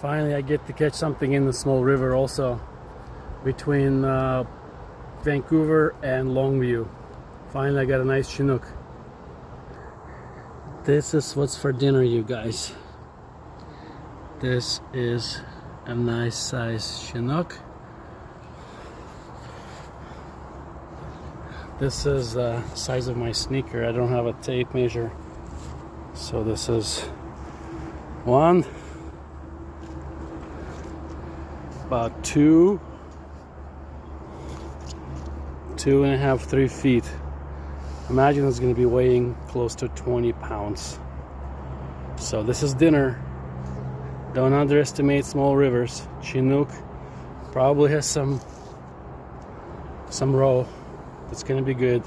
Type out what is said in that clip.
Finally I get to catch something in the small river also, between Vancouver and Longview. Finally I got a nice Chinook. This is what's for dinner, you guys. This is a nice size Chinook. This is the size of my sneaker. I don't have a tape measure, so this is one, about 2.5, 3 feet. Imagine it's going to be weighing close to 20 pounds. So this is dinner. Don't underestimate small rivers. Chinook probably has some roe. It's going to be good.